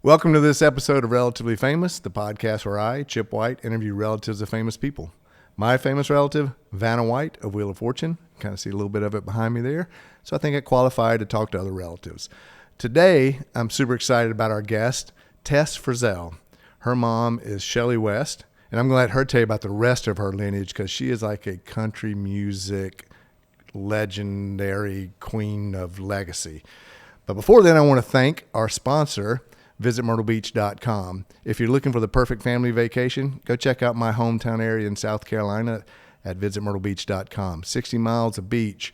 Welcome to this episode of Relatively Famous, the podcast where I, Chip White, interview relatives of famous people. My famous relative, Vanna White of Wheel of Fortune. Kind of see a little bit of it behind me there. So I think I qualify to talk to other relatives. Today, I'm super excited about our guest, Tess Frizzell. Her mom is Shelly West, and I'm going to let her tell you about the rest of her lineage because she is like a country music legendary queen of legacy. But before then, I want to thank our sponsor, visitmyrtlebeach.com. If you're looking for the perfect family vacation, go check out my hometown area in South Carolina at visitmyrtlebeach.com. 60 miles of beach,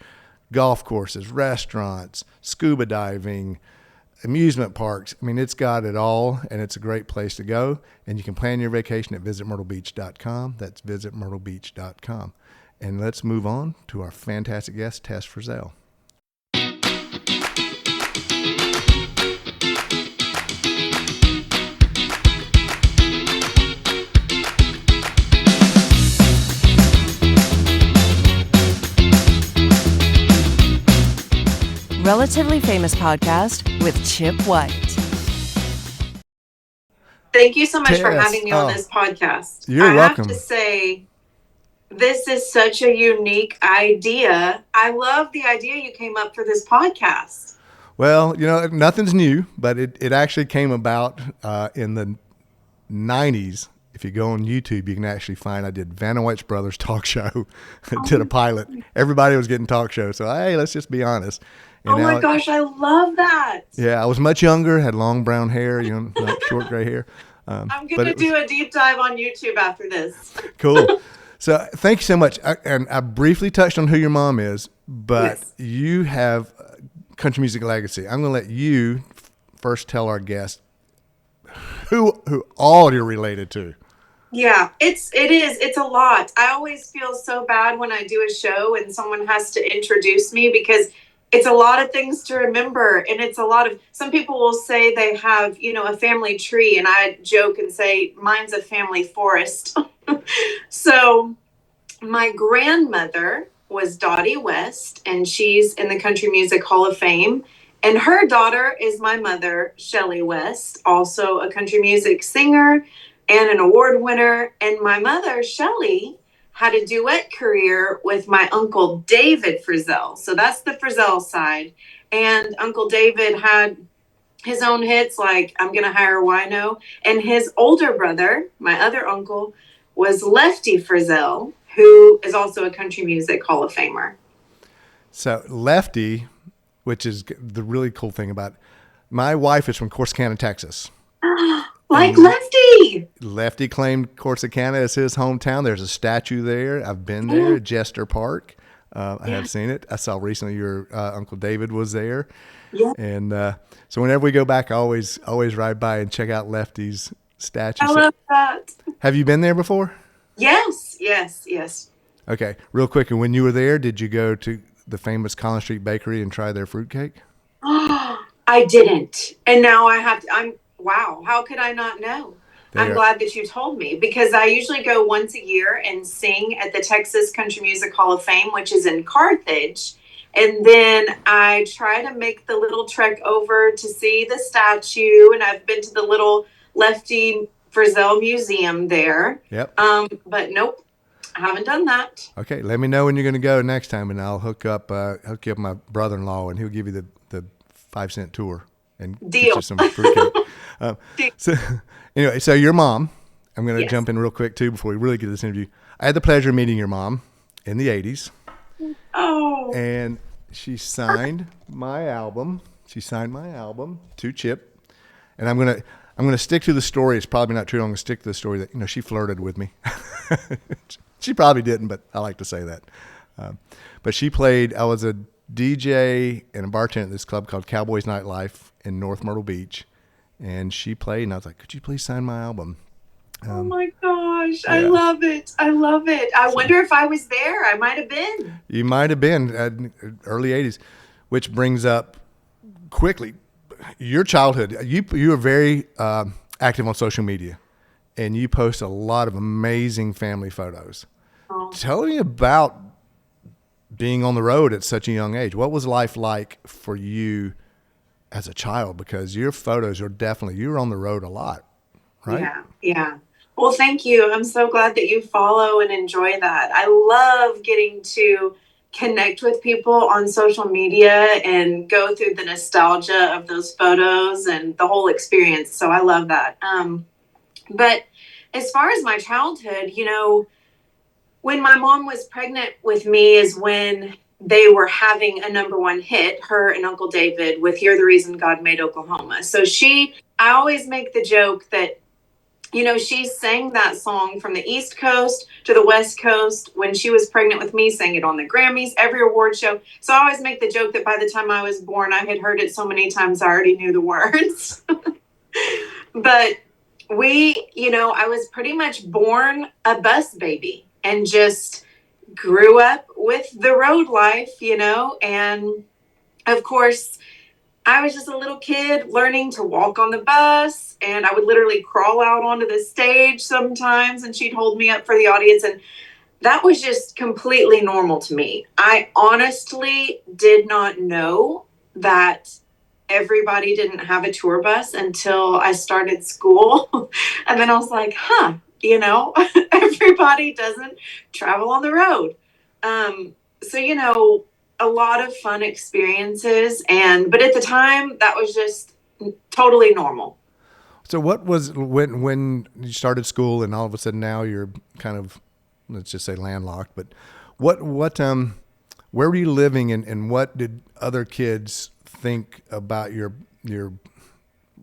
golf courses, restaurants, scuba diving, amusement parks. I mean, it's got it all, and it's a great place to go. And you can plan your vacation at visitmyrtlebeach.com. That's visitmyrtlebeach.com. And let's move on to our fantastic guest, Tess Frizzell. Relatively Famous podcast with Chip White. Thank you so much Tess, for having me on this podcast. You're welcome. I have to say, this is such a unique idea. I love the idea you came up for this podcast. Well, you know, nothing's new, but it actually came about in the 90s. If you go on YouTube, you can actually find I did Vanna White's Brothers talk show, did a pilot. Everybody was getting talk shows. So, hey, let's just be honest. And oh my gosh, I love that. Yeah, I was much younger, had long brown hair, you know, not short gray hair. I'm going to do a deep dive on YouTube after this. Cool. So thank you so much. And I briefly touched on who your mom is, but yes, you have country music legacy. I'm going to let you first tell our guest who all you're related to. Yeah, it is. It's a lot. I always feel so bad when I do a show and someone has to introduce me because it's a lot of things to remember. And it's a lot of, some people will say they have, you know, a family tree. And I joke and say, mine's a family forest. So my grandmother was Dottie West, and she's in the Country Music Hall of Fame. And her daughter is my mother, Shelly West, also a country music singer and an award winner. And my mother, Shelly, had a duet career with my Uncle David Frizzell. So that's the Frizzell side. And Uncle David had his own hits like I'm Gonna Hire a Wino. And his older brother, my other uncle, was Lefty Frizzell, who is also a country music Hall of Famer. So Lefty, which is the really cool thing about it, my wife is from Corsicana, Texas. Like Lefty. Lefty claimed Corsicana as his hometown. There's a statue there. I've been there, Jester Park. I have seen it. I saw recently your Uncle David was there. Yeah. And so whenever we go back, I always ride by and check out Lefty's statue. I love that. Have you been there before? Yes. Okay, real quick. And when you were there, did you go to the famous Collins Street Bakery and try their fruitcake? I didn't. And now I have to, wow, how could I not know? I'm glad that you told me because I usually go once a year and sing at the Texas Country Music Hall of Fame, which is in Carthage. And then I try to make the little trek over to see the statue. And I've been to the little Lefty Frizzell Museum there. Yep. But nope, I haven't done that. Okay, let me know when you're going to go next time, and I'll hook you up my brother-in-law, and he'll give you the 5-cent tour and Deal. Get you some fruitcake. So your mom, I'm going to jump in real quick too before we really get to this interview. I had the pleasure of meeting your mom in the 80s. Oh. And she signed my album. To Chip. And I'm going to stick to the story. It's probably not true. I'm going to stick to the story that, you know, she flirted with me. She probably didn't, but I like to say that. But she played, I was a DJ and a bartender at this club called Cowboys Nightlife in North Myrtle Beach. And she played, and I was like, could you please sign my album? Oh my gosh. Yeah. I love it. I wonder if I was there. I might have been. You might have been early 80s, which brings up quickly your childhood. You were very active on social media, and you post a lot of amazing family photos. Oh. Tell me about being on the road at such a young age. What was life like for you as a child, because your photos are definitely, you were on the road a lot, right? Yeah. Yeah. Well, thank you. I'm so glad that you follow and enjoy that. I love getting to connect with people on social media and go through the nostalgia of those photos and the whole experience. So I love that. But as far as my childhood, when my mom was pregnant with me is when they were having a number one hit, her and Uncle David, with You're the Reason God Made Oklahoma. So I always make the joke that, she sang that song from the East Coast to the West Coast when she was pregnant with me, sang it on the Grammys, every award show. So I always make the joke that by the time I was born, I had heard it so many times I already knew the words. But I was pretty much born a bus baby and just grew up with the road life, and of course, I was just a little kid learning to walk on the bus, and I would literally crawl out onto the stage sometimes, and she'd hold me up for the audience. And that was just completely normal to me. I honestly did not know that everybody didn't have a tour bus until I started school. And then I was like, everybody doesn't travel on the road. So, a lot of fun experiences. But at the time, that was just totally normal. So what was, when you started school and all of a sudden now you're kind of, let's just say landlocked, but where were you living, and what did other kids think about your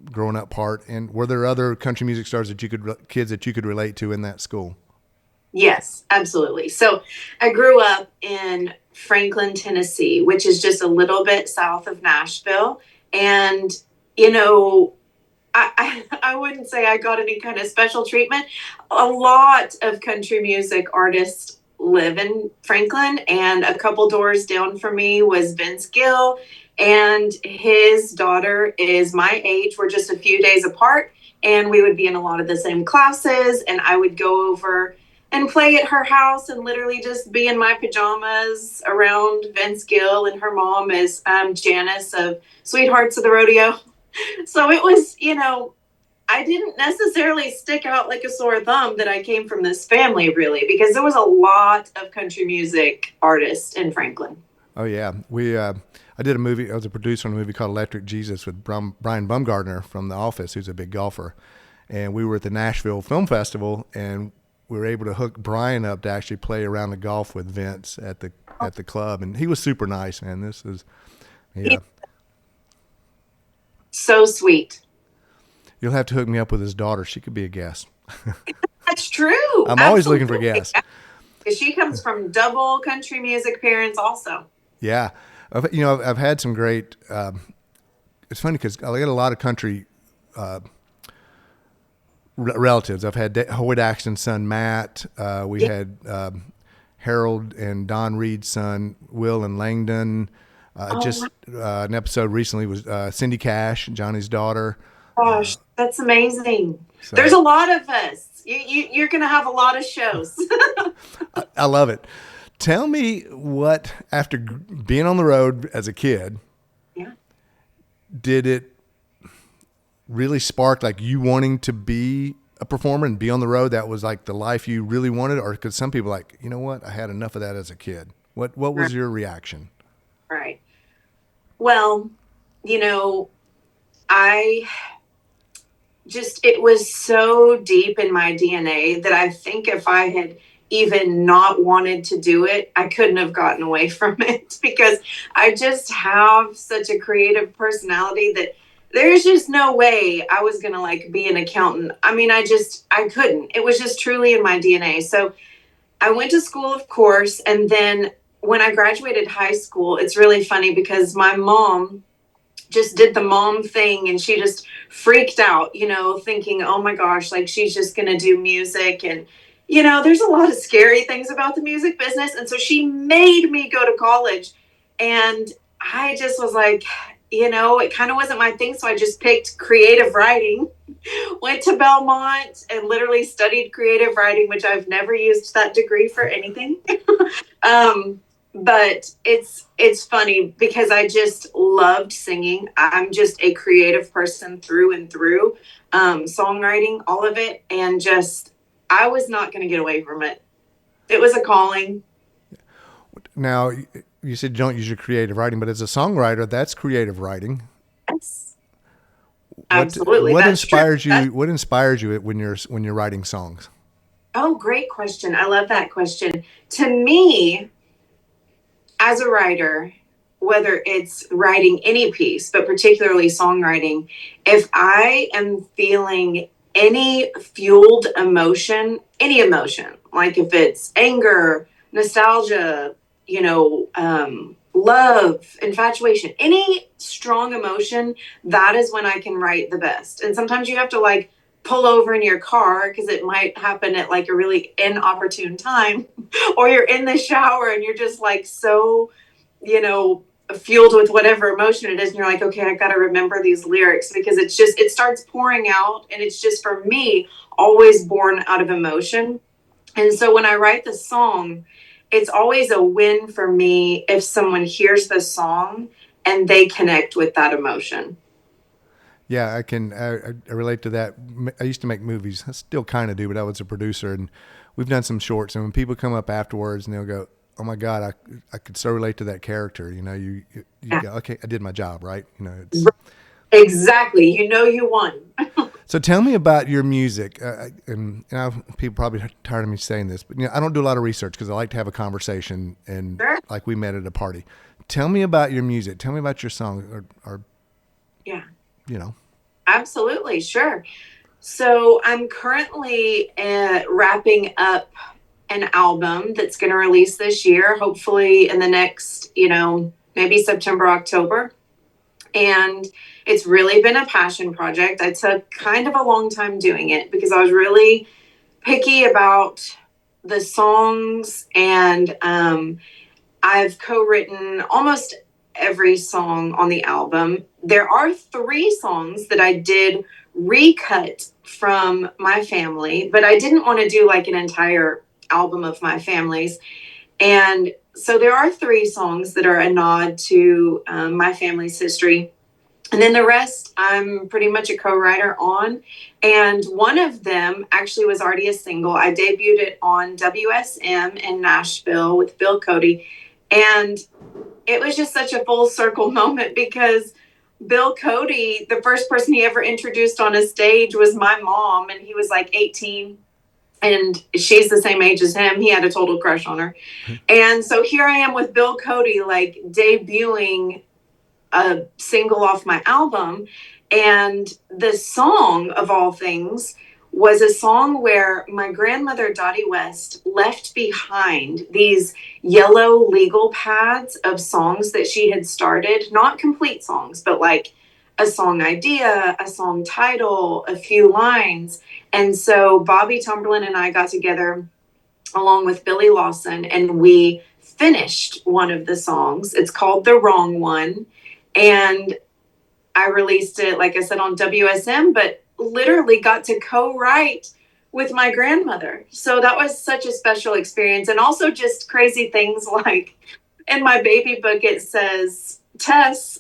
growing up part? And were there other country music stars kids that you could relate to in that school? Yes, absolutely. So I grew up in Franklin, Tennessee, which is just a little bit south of Nashville. And, I wouldn't say I got any kind of special treatment. A lot of country music artists live in Franklin, and a couple doors down from me was Vince Gill, and his daughter is my age. We're just a few days apart, and we would be in a lot of the same classes, and I would go over and play at her house and literally just be in my pajamas around Vince Gill, and her mom is Janice of Sweethearts of the Rodeo. So it was, I didn't necessarily stick out like a sore thumb that I came from this family, really, because there was a lot of country music artists in Franklin. Oh yeah. I did a movie. I was a producer on a movie called Electric Jesus with Brian Bumgardner from The Office, who's a big golfer. And we were at the Nashville Film Festival, and we were able to hook Brian up to actually play around the golf with Vince at the club. And he was super nice, man. Yeah. So sweet. You'll have to hook me up with his daughter. She could be a guest. That's true. I'm always looking for guests. She comes from double country music parents also. Yeah. I've had some great, it's funny because I get a lot of country relatives. I've had Hoyt Axton's son, Matt. We had Harold and Don Reed's son, Will and Langdon. An episode recently was Cindy Cash, Johnny's daughter. Gosh, that's amazing. So, there's a lot of us. You're going to have a lot of shows. I love it. Tell me what, after being on the road as a kid, did it really spark like you wanting to be a performer and be on the road? That was like the life you really wanted? Or because some people like, you know what, I had enough of that as a kid. What was your reaction? Right. Well, it was so deep in my DNA that I think if I had even not wanted to do it, I couldn't have gotten away from it, because I just have such a creative personality that there's just no way I was going to be an accountant. I mean, I couldn't. It was just truly in my DNA. So I went to school, of course. And then when I graduated high school, it's really funny because my mom just did the mom thing, and she just freaked out, thinking, oh my gosh, she's just going to do music. And, there's a lot of scary things about the music business. And so she made me go to college, and I just was like, it kind of wasn't my thing. So I just picked creative writing, went to Belmont and literally studied creative writing, which I've never used that degree for anything. but it's funny because I just loved singing. I'm just a creative person through and through, songwriting, all of it, and just I was not going to get away from it. It was a calling. Now, you said you don't use your creative writing, but as a songwriter, that's creative writing. Yes, What absolutely. what That's true. inspires you? What inspires you when you're writing songs? Oh, great question. I love that question. To me, as a writer, whether it's writing any piece, but particularly songwriting, if I am feeling any fueled emotion, any emotion, like if it's anger, nostalgia, love, infatuation, any strong emotion, that is when I can write the best. And sometimes you have to like pull over in your car because it might happen at like a really inopportune time, or you're in the shower and you're just like so, you know, fueled with whatever emotion it is, and you're like, okay, I got to remember these lyrics because it's just, it starts pouring out, and it's just, for me, always born out of emotion. And so when I write the song, it's always a win for me if someone hears the song and they connect with that emotion. Yeah, I relate to that. I used to make movies. I still kind of do, but I was a producer, and we've done some shorts. And when people come up afterwards and they'll go, "Oh my God, I could so relate to that character." You Yeah, go, "Okay, I did my job, right?" It's exactly. You won. so. Tell me about your music, people probably tired of me saying this, but I don't do a lot of research because I like to have a conversation, and Sure. like we met at a party. Tell me about your music. Tell me about your song, or Yeah, you know. absolutely. Sure. So I'm currently wrapping up an album that's going to release this year, hopefully in the next, maybe September, October. And it's really been a passion project. I took kind of a long time doing it because I was really picky about the songs, and I've co-written almost every song on the album. There are 3 songs that I did recut from my family, but I didn't want to do like an entire album of my family's. And so there are 3 songs that are a nod to my family's history. And then the rest, I'm pretty much a co-writer on. And one of them actually was already a single. I debuted it on WSM in Nashville with Bill Cody. And it was just such a full circle moment because Bill Cody, the first person he ever introduced on a stage was my mom, and he was like 18. And she's the same age as him. He had a total crush on her. And so here I am with Bill Cody, like debuting a single off my album. And the song, of all things, was a song where my grandmother, Dottie West, left behind these yellow legal pads of songs that she had started, not complete songs, but like a song idea, a song title, a few lines. And so Bobby Tumberland and I got together along with Billy Lawson, and we finished one of the songs. It's called The Wrong One. And I released it, like I said, on WSM, but literally got to co-write with my grandmother. So that was such a special experience. And also just crazy things like in my baby book, it says, Tess,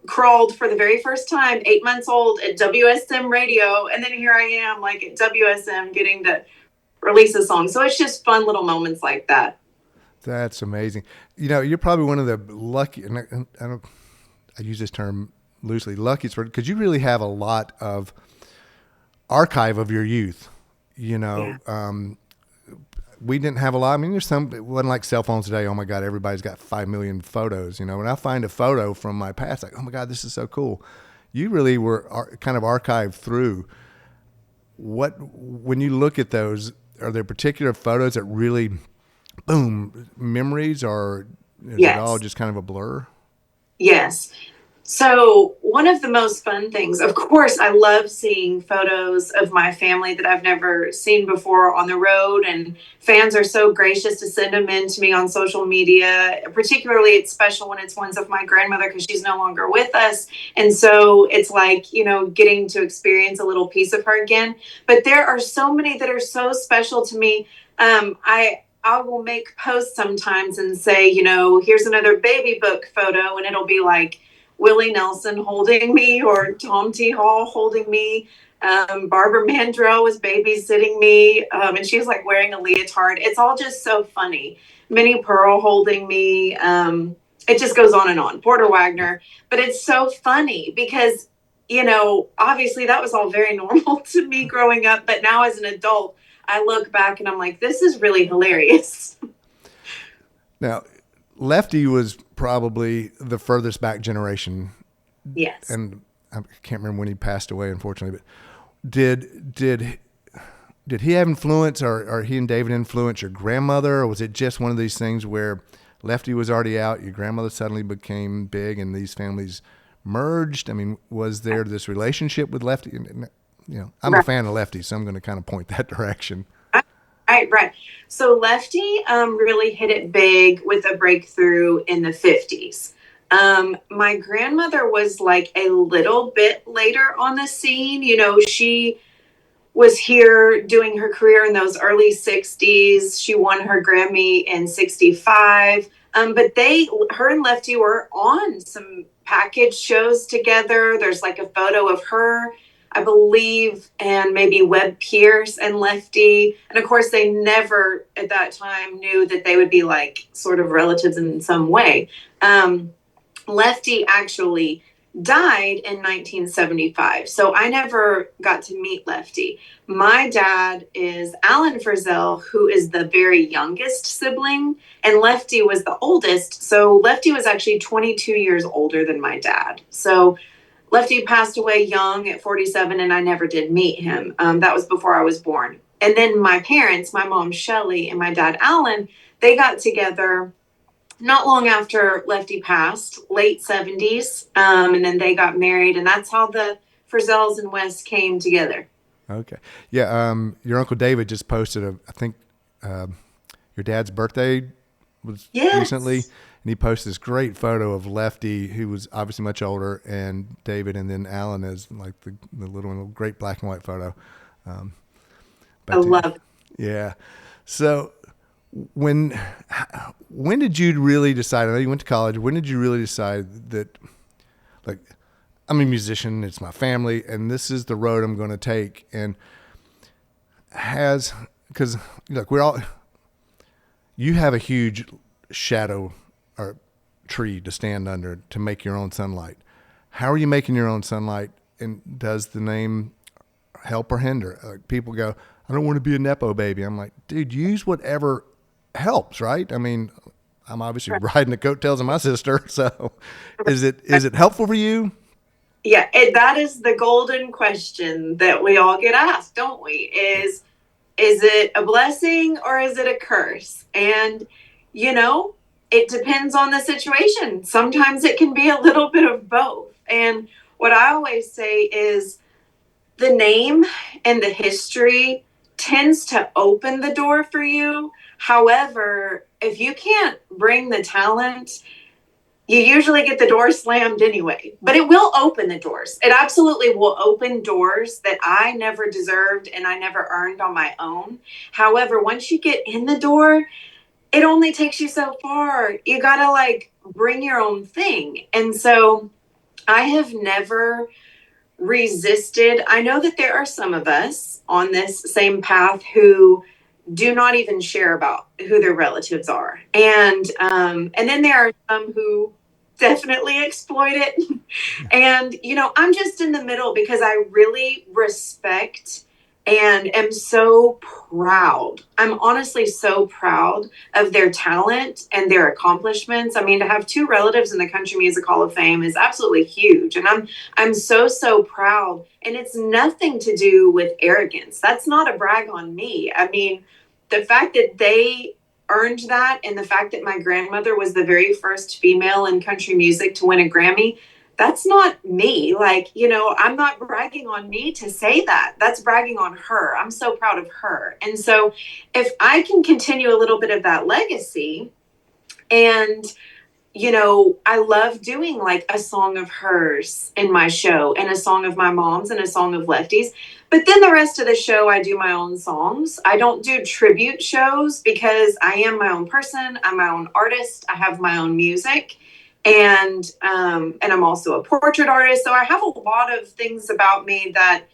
crawled for the very first time, 8 months old at WSM radio. And then here I am, like at WSM, getting to release a song. So it's just fun little moments like that. That's amazing. You're probably one of the lucky, and I use this term loosely, luckiest, because you really have a lot of archive of your youth. Yeah. We didn't have a lot. I mean, it wasn't like cell phones today. Oh my God, everybody's got 5 million photos. When I find a photo from my past, like, oh my God, this is so cool. You really were kind of archived through. When you look at those, are there particular photos that really, boom, memories, or is it all Yes. just kind of a blur? Yes. So, one of the most fun things, of course, I love seeing photos of my family that I've never seen before on the road. And fans are so gracious to send them in to me on social media. Particularly, it's special when it's ones of my grandmother because she's no longer with us. And so it's like, getting to experience a little piece of her again. But there are so many that are so special to me. I will make posts sometimes and say, you know, here's another baby book photo, and it'll be like Willie Nelson holding me or Tom T. Hall holding me. Barbara Mandrell was babysitting me, and she was like wearing a leotard. It's all just so funny. Minnie Pearl holding me. It just goes on and on. Porter Wagner. But it's so funny because, you know, obviously that was all very normal to me growing up. But now as an adult, I look back and I'm like, this is really hilarious. Now, Lefty was probably the furthest back generation. Yes. And I can't remember when he passed away, unfortunately, but did he have influence, or he and David influence your grandmother, or was it just one of these things where Lefty was already out, your grandmother suddenly became big, and these families merged? I mean, was there this relationship with Lefty? You know, I'm a fan of Lefty, so I'm going to kind of point that direction. Right. So Lefty really hit it big with a breakthrough in the 50s. My grandmother was like a little bit later on the scene. You know, she was here doing her career in those early 60s. She won her Grammy in 65. But her and Lefty were on some package shows together. There's like a photo of her, I believe, and maybe Webb Pierce and Lefty. And of course, they never at that time knew that they would be like sort of relatives in some way. Lefty actually died in 1975. So I never got to meet Lefty. My dad is Alan Frizzell, who is the very youngest sibling, and Lefty was the oldest. So Lefty was actually 22 years older than my dad. So Lefty passed away young at 47, and I never did meet him. That was before I was born. And then my parents, my mom Shelly and my dad Alan, they got together not long after Lefty passed, late 70s, and then they got married, and that's how the Frizzells and West came together. Okay. Yeah, your Uncle David just posted, I think your dad's birthday was recently, and he posted this great photo of Lefty, who was obviously much older, and David, and then Alan as like the little great black and white photo. I love it. Yeah. So when did you really decide? I know you went to college. When did you really decide that, like, I'm a musician, it's my family, and this is the road I'm going to take? And because look, you have a huge shadow or tree to stand under to make your own sunlight. How are you making your own sunlight? And does the name help or hinder? Like, people go, I don't want to be a Nepo baby. I'm like, dude, use whatever helps, right? I mean, I'm obviously riding the coattails of my sister. So is it helpful for you? Yeah, that is the golden question that we all get asked, don't we? Is it a blessing or is it a curse? And, you know, it depends on the situation. Sometimes it can be a little bit of both. And what I always say is the name and the history tends to open the door for you. However, if you can't bring the talent, you usually get the door slammed anyway, but it will open the doors. It absolutely will open doors that I never deserved and I never earned on my own. However, once you get in the door, it only takes you so far. You got to like bring your own thing. And so I have never resisted. I know that there are some of us on this same path who do not even share about who their relatives are. And then there are some who definitely exploit it. And, you know, I'm just in the middle because I really respect and am so proud. I'm honestly so proud of their talent and their accomplishments. I mean, to have two relatives in the Country Music Hall of Fame is absolutely huge. And I'm so proud. And it's nothing to do with arrogance. That's not a brag on me. I mean, the fact that they earned that and the fact that my grandmother was the very first female in country music to win a Grammy, that's not me. Like, you know, I'm not bragging on me to say that. That's bragging on her. I'm so proud of her. And so if I can continue a little bit of that legacy and I love doing like a song of hers in my show and a song of my mom's and a song of Lefty's. But then the rest of the show, I do my own songs. I don't do tribute shows because I am my own person. I'm my own artist. I have my own music. And I'm also a portrait artist. So I have a lot of things about me that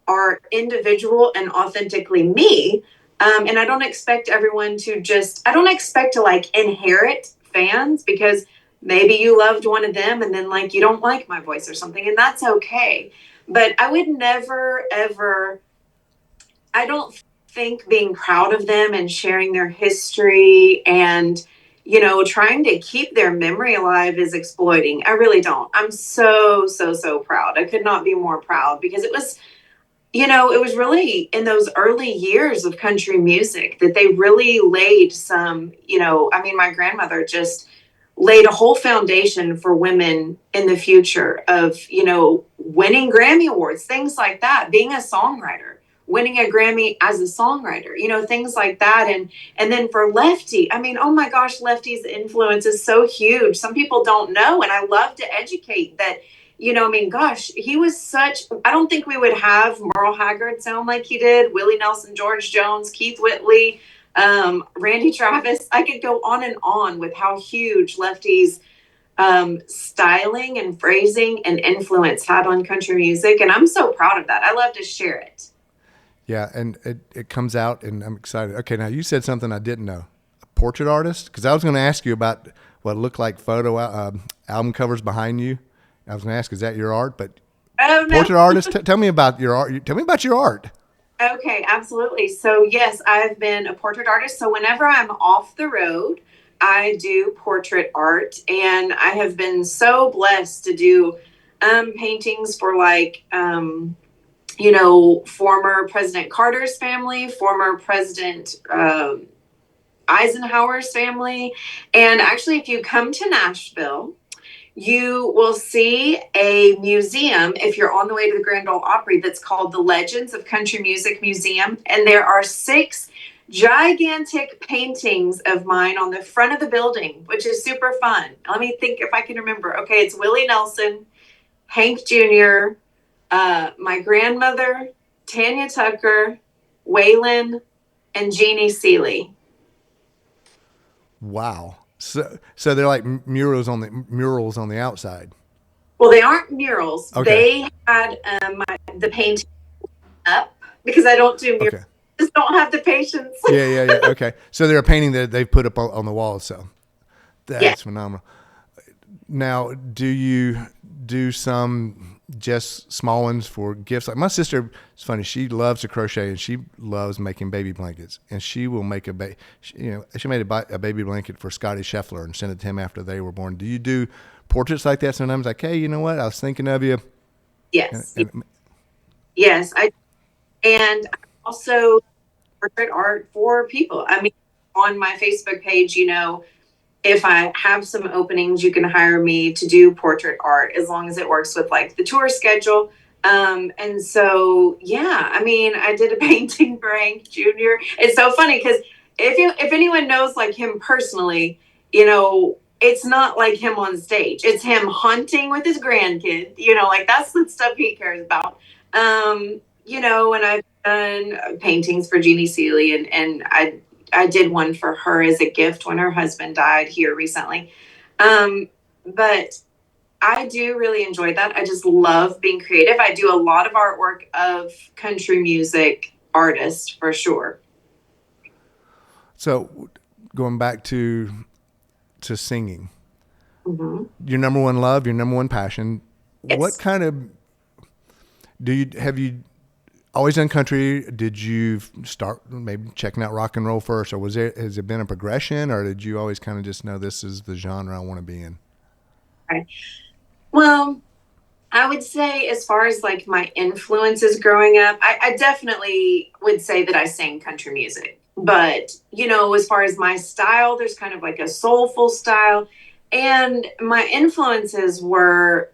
are individual and authentically me. And I don't expect everyone to I don't expect to like inherit fans because maybe you loved one of them and then like you don't like my voice or something, and that's okay. But I would never, ever, I don't think being proud of them and sharing their history and, trying to keep their memory alive is exploiting. I really don't. I'm so, so, so proud. I could not be more proud because it was really in those early years of country music that they really laid some, my grandmother just laid a whole foundation for women in the future of, winning Grammy Awards, things like that, being a songwriter, winning a Grammy as a songwriter, things like that. And then for Lefty, oh my gosh, Lefty's influence is so huge. Some people don't know. And I love to educate that, gosh, he was I don't think we would have Merle Haggard sound like he did, Willie Nelson, George Jones, Keith Whitley, Randy Travis. I could go on and on with how huge Lefty's styling and phrasing and influence had on country music. And I'm so proud of that. I love to share it. Yeah, and it comes out, and I'm excited. Okay, now you said something I didn't know. A portrait artist? Because I was going to ask you about what looked like photo album covers behind you. I was going to ask, is that your art? But Oh, no. portrait artist, tell me about your art. Tell me about your art. Okay, absolutely. So yes, I've been a portrait artist. So whenever I'm off the road, I do portrait art, and I have been so blessed to do paintings for like former President Carter's family, former President Eisenhower's family. And actually, if you come to Nashville, you will see a museum if you're on the way to the Grand Ole Opry that's called the Legends of Country Music Museum. And there are 6 gigantic paintings of mine on the front of the building, which is super fun. Let me think if I can remember. Okay, it's Willie Nelson, Hank Jr., my grandmother, Tanya Tucker, Waylon, and Jeannie Seeley. Wow. So they're like murals on the outside. Well, they aren't murals. Okay. They had the painting up because I don't do murals. Okay. Just don't have the patience. Yeah. Okay. So they're a painting that they've put up on the wall. So that's phenomenal. Now, do you do some just small ones for gifts? Like my sister, it's funny. She loves to crochet and she loves making baby blankets. And she will make she made a baby blanket for Scotty Scheffler and sent it to him after they were born. Do you do portraits like that sometimes? Like, hey, you know what? I was thinking of you. Yes. Yes. And I also portrait art for people. On my Facebook page, if I have some openings, you can hire me to do portrait art as long as it works with like the tour schedule. And so, yeah, I did a painting for Hank Jr. It's so funny because if anyone knows like him personally, it's not like him on stage. It's him hunting with his grandkid, like that's the stuff he cares about. And I've done paintings for Jeannie Seeley and I did one for her as a gift when her husband died here recently. But I do really enjoy that. I just love being creative. I do a lot of artwork of country music artists for sure. So going back to singing, Mm-hmm. your number one love, your number one passion, Yes. what kind of, have you always done country? Did you start maybe checking out rock and roll first, or has it been a progression, or did you always kind of just know this is the genre I want to be in? Right. Well, I would say as far as like my influences growing up, I definitely would say that I sang country music. But, as far as my style, there's kind of like a soulful style. And my influences were,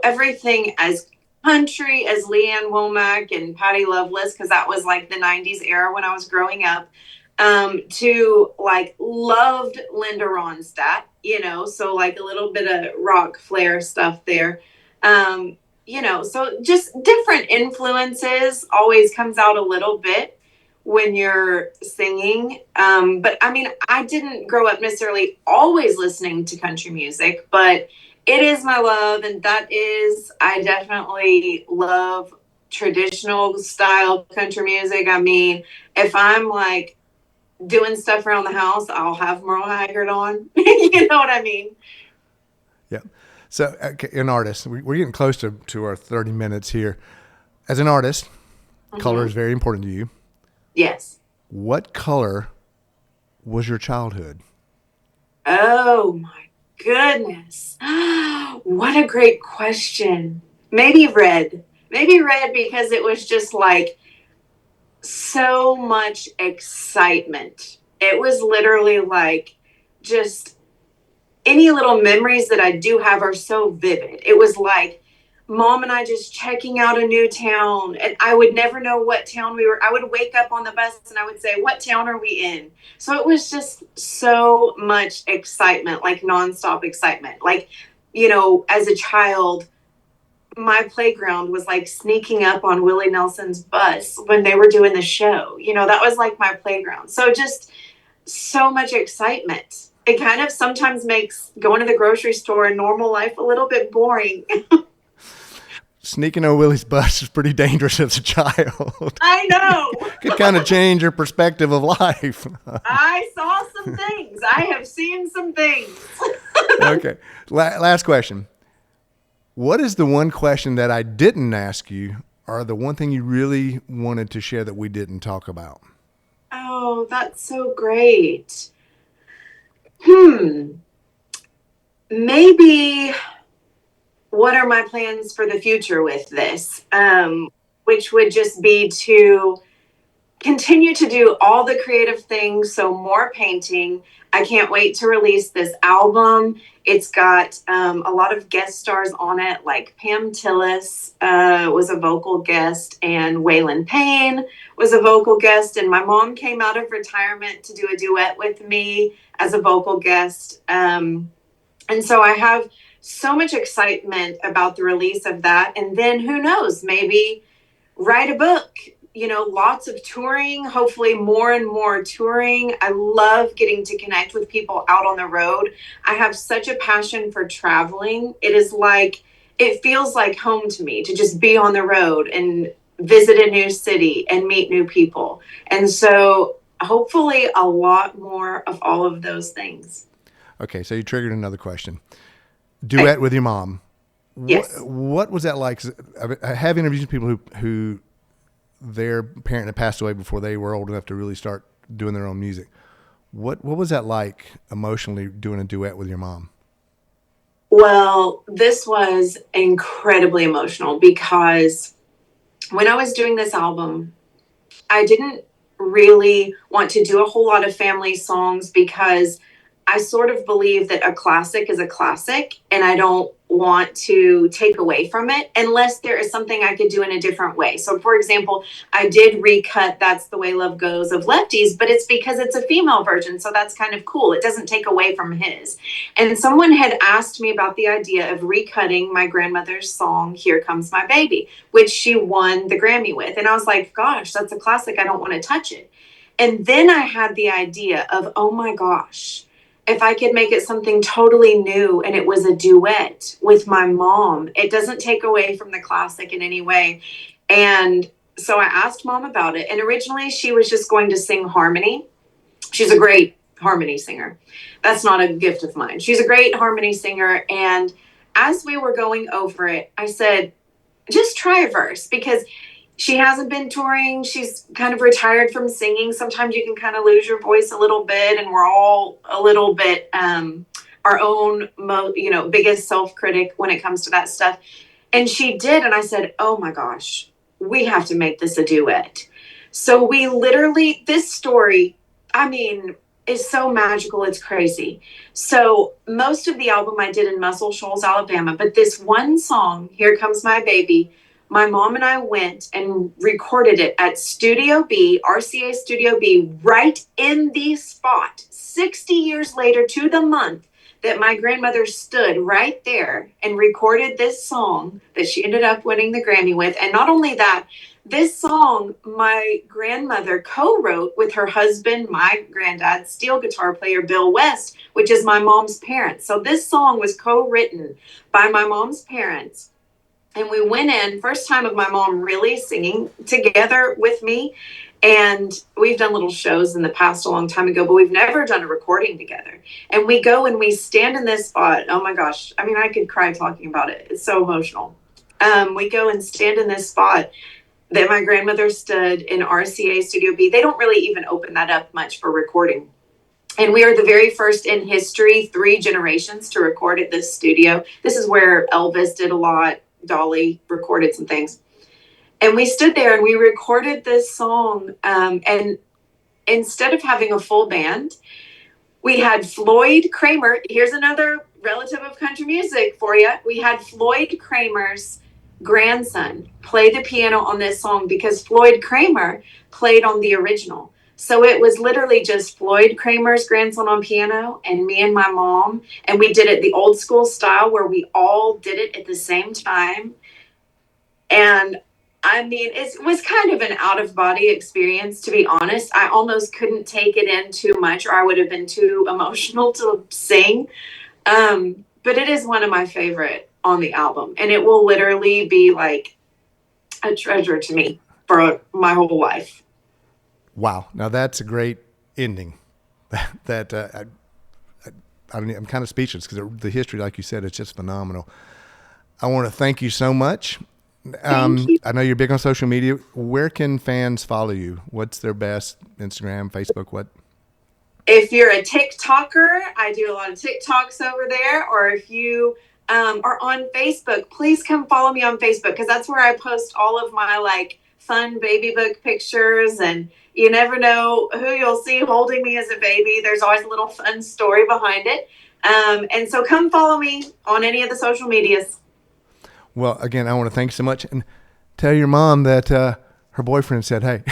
everything as country as Leanne Womack and Patty Loveless, because that was like the 90s era when I was growing up. to like loved Linda Ronstadt, so like a little bit of rock flair stuff there. So just different influences always comes out a little bit when you're singing. But I mean, I didn't grow up necessarily always listening to country music, but it is my love. And I definitely love traditional style country music. I mean, if I'm like doing stuff around the house, I'll have Merle Haggard on. You know what I mean? Yeah. So, an artist, we're getting close to our 30 minutes here. As an artist, color is very important to you. Yes. What color was your childhood? Oh my goodness. What a great question. Maybe red. Maybe red because it was just like so much excitement. It was literally like just any little memories that I do have are so vivid. It was like mom and I just checking out a new town, and I would never know what town we were. I would wake up on the bus and I would say, what town are we in? So it was just so much excitement, like nonstop excitement. Like, as a child, my playground was like sneaking up on Willie Nelson's bus when they were doing the show. That was like my playground. So just so much excitement. It kind of sometimes makes going to the grocery store and normal life a little bit boring. Sneaking on Willie's bus is pretty dangerous as a child. I know. Could kind of change your perspective of life. I saw some things. I have seen some things. Okay. Last question. What is the one question that I didn't ask you, or the one thing you really wanted to share that we didn't talk about? Oh, that's so great. Maybe what are my plans for the future with this? Which would just be to continue to do all the creative things. So more painting. I can't wait to release this album. It's got a lot of guest stars on it, like Pam Tillis was a vocal guest, and Waylon Payne was a vocal guest. And my mom came out of retirement to do a duet with me as a vocal guest. And so I have so much excitement about the release of that. And then who knows, maybe write a book. Lots of touring, hopefully more and more touring. I love getting to connect with people out on the road. I have such a passion for traveling. It feels like home to me to just be on the road and visit a new city and meet new people. And so hopefully a lot more of all of those things. Okay, so you triggered another question. Duet with your mom. Yes. What was that like? I have interviews with people who their parent had passed away before they were old enough to really start doing their own music. What was that like emotionally doing a duet with your mom? Well, this was incredibly emotional because when I was doing this album, I didn't really want to do a whole lot of family songs because I sort of believe that a classic is a classic, and I don't want to take away from it unless there is something I could do in a different way. So, for example, I did recut That's the Way Love Goes of Lefties, but it's because it's a female version. So that's kind of cool. It doesn't take away from his. And someone had asked me about the idea of recutting my grandmother's song, Here Comes My Baby, which she won the Grammy with. And I was like, gosh, that's a classic. I don't want to touch it. And then I had the idea of, oh my gosh, if I could make it something totally new and it was a duet with my mom, it doesn't take away from the classic in any way. And so I asked mom about it. And originally she was just going to sing harmony. She's a great harmony singer. That's not a gift of mine. She's a great harmony singer. And as we were going over it, I said, just try a verse, because she hasn't been touring. She's kind of retired from singing. Sometimes you can kind of lose your voice a little bit, and we're all a little bit our own, biggest self-critic when it comes to that stuff. And she did, and I said, oh my gosh, we have to make this a duet. So we literally, this story, is so magical, it's crazy. So most of the album I did in Muscle Shoals, Alabama, but this one song, Here Comes My Baby, my mom and I went and recorded it at Studio B, RCA Studio B, right in the spot, 60 years later to the month that my grandmother stood right there and recorded this song that she ended up winning the Grammy with. And not only that, this song my grandmother co-wrote with her husband, my granddad, steel guitar player Bill West, which is my mom's parents. So this song was co-written by my mom's parents. And we went in, first time of my mom really singing together with me. And we've done little shows in the past a long time ago, but we've never done a recording together. And we go and we stand in this spot. Oh my gosh. I mean, I could cry talking about it. It's so emotional. We go and stand in this spot that my grandmother stood in RCA Studio B. They don't really even open that up much for recording. And we are the very first in history, 3 generations to record at this studio. This is where Elvis did a lot. Dolly recorded some things. And we stood there and we recorded this song. And instead of having a full band, we had Floyd Kramer. Here's another relative of country music for you. We had Floyd Kramer's grandson play the piano on this song because Floyd Kramer played on the original. So it was literally just Floyd Kramer's grandson on piano and me and my mom. And we did it the old school style where we all did it at the same time. And I mean, it was kind of an out of body experience, to be honest. I almost couldn't take it in too much or I would have been too emotional to sing. But it is one of my favorite on the album. And it will literally be like a treasure to me for my whole life. Wow. Now that's a great ending. I'm kind of speechless because the history, like you said, it's just phenomenal. I want to thank you so much. Thank you. I know you're big on social media. Where can fans follow you? What's their best? Instagram, Facebook, what? If you're a TikToker, I do a lot of TikToks over there. Or if you are on Facebook, please come follow me on Facebook because that's where I post all of my like fun baby book pictures, and you never know who you'll see holding me as a baby. There's always a little fun story behind it. And so come follow me on any of the social medias. Well, again, I want to thank you so much and tell your mom that her boyfriend said, hey,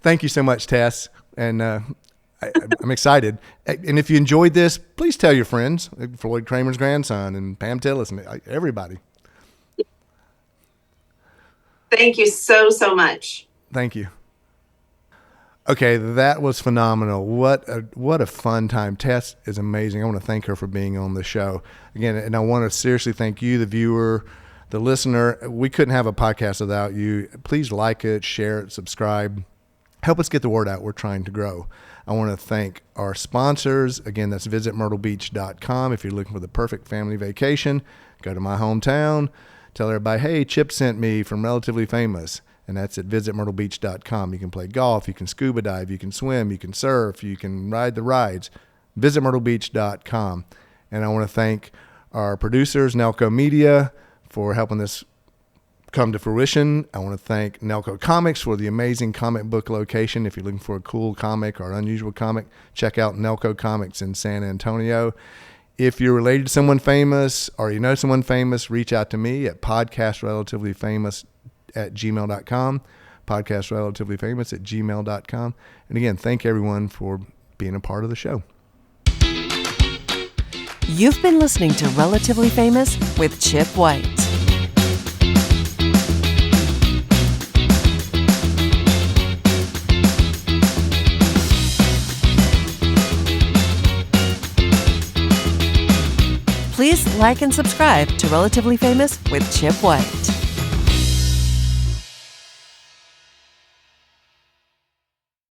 thank you so much, Tess. And I'm excited. And if you enjoyed this, please tell your friends, Floyd Kramer's grandson and Pam Tillis and everybody. Thank you so, so much. Thank you. Okay, that was phenomenal. What a fun time. Tess is amazing. I want to thank her for being on the show. Again, and I want to seriously thank you, the viewer, the listener. We couldn't have a podcast without you. Please like it, share it, subscribe. Help us get the word out. We're trying to grow. I want to thank our sponsors. Again, that's visitmyrtlebeach.com. If you're looking for the perfect family vacation, go to my hometown. Tell everybody, hey, Chip sent me from Relatively Famous. And that's at visitmyrtlebeach.com. You can play golf, you can scuba dive, you can swim, you can surf, you can ride the rides. Visitmyrtlebeach.com. And I want to thank our producers, Nelco Media, for helping this come to fruition. I want to thank Nelco Comics for the amazing comic book location. If you're looking for a cool comic or unusual comic, check out Nelco Comics in San Antonio. If you're related to someone famous or you know someone famous, reach out to me at podcastrelativelyfamous@gmail.com, podcastrelativelyfamous@gmail.com. And again, thank everyone for being a part of the show. You've been listening to Relatively Famous with Chip White. Please like and subscribe to Relatively Famous with Chip White.